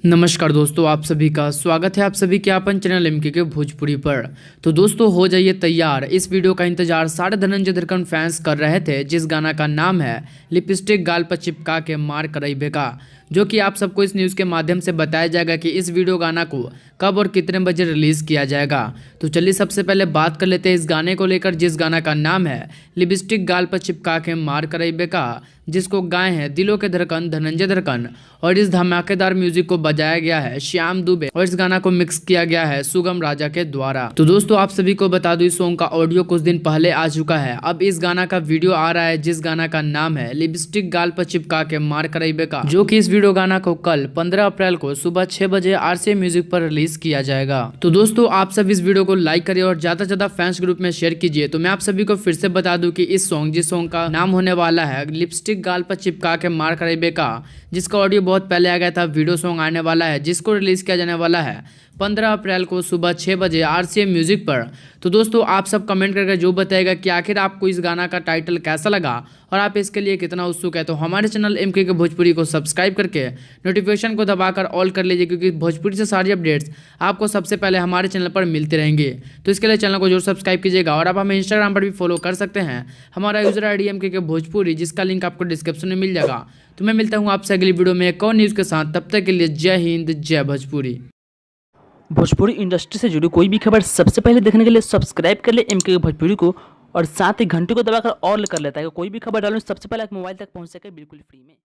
नमस्कार दोस्तों, आप सभी का स्वागत है आप सभी के अपन चैनल एमके के भोजपुरी पर। तो दोस्तों हो जाइए तैयार, इस वीडियो का इंतजार सारे धनंजय दरकन फैंस कर रहे थे, जिस गाना का नाम है लिपस्टिक गाल पर चिपका के मार करइबे का, जो कि आप सबको इस न्यूज़ के माध्यम से बताया जाएगा कि इस वीडियो गाना को कब और कितने बजे रिलीज़ किया जाएगा। तो चलिए सबसे पहले बात कर लेते हैं इस गाने को लेकर, जिस गाना का नाम है लिपस्टिक गाल पर चिपका के मार करइबे का, जिसको गाए हैं दिलों के धड़कन धनंजय दरकन, और इस धमाकेदार म्यूजिक को बजाया गया है श्याम दुबे, और इस गाना को मिक्स किया गया है सुगम राजा के द्वारा। तो दोस्तों आप सभी को बता दूं, इस सॉन्ग का ऑडियो कुछ दिन पहले आ चुका है, अब इस गाना का वीडियो आ रहा है, जिस गाना का नाम है लिपस्टिक गाल पर चिपका के मार करइबे का, जो कि इस वीडियो गाना को कल 15 अप्रैल को सुबह 6 बजे RCA म्यूजिक पर रिलीज किया जाएगा। तो दोस्तों आप सब इस वीडियो को लाइक करिए और ज्यादा से ज्यादा फैंस ग्रुप में शेयर कीजिए। तो मैं आप सभी को फिर से बता दूं कि इस सॉन्ग, जिस सॉन्ग का नाम होने वाला है लिपस्टिक गाल पर चिपका के मार करइबे का, जिसका ऑडियो बहुत पहले आ गया था, वीडियो सॉन्ग आने वाला है, जिसको रिलीज किया जाने वाला है 15 अप्रैल को सुबह 6 बजे RCA म्यूजिक पर। तो दोस्तों आप सब कमेंट करके जो बताएगा कि आखिर आपको इस गाना का टाइटल कैसा लगा और आप इसके लिए कितना उत्सुक है, तो हमारे चैनल एमके के भोजपुरी को सब्सक्राइब करके नोटिफिकेशन को दबाकर ऑल कर लीजिए, क्योंकि भोजपुरी से सारी अपडेट्स आपको सबसे पहले हमारे चैनल पर मिलते रहेंगे। तो इसके लिए चैनल को जरूर सब्सक्राइब कीजिएगा, और आप हमें इंस्टाग्राम पर भी फॉलो कर सकते हैं, हमारा यूजर ID एमके के भोजपुरी, जिसका लिंक आपको डिस्क्रिप्शन में मिल जाएगा। तो मैं मिलता हूँ आपसे अगली वीडियो में एक और न्यूज़ के साथ, तब तक के लिए जय हिंद जय भोजपुरी। भोजपुरी इंडस्ट्री से जुड़ी कोई भी खबर सबसे पहले देखने के लिए सब्सक्राइब कर ले एमके भोजपुरी को, और साथ ही घंटे को दबाकर ऑल कर लेता है, कोई भी खबर डालूं सबसे पहले आप मोबाइल तक पहुंच सके बिल्कुल फ्री में।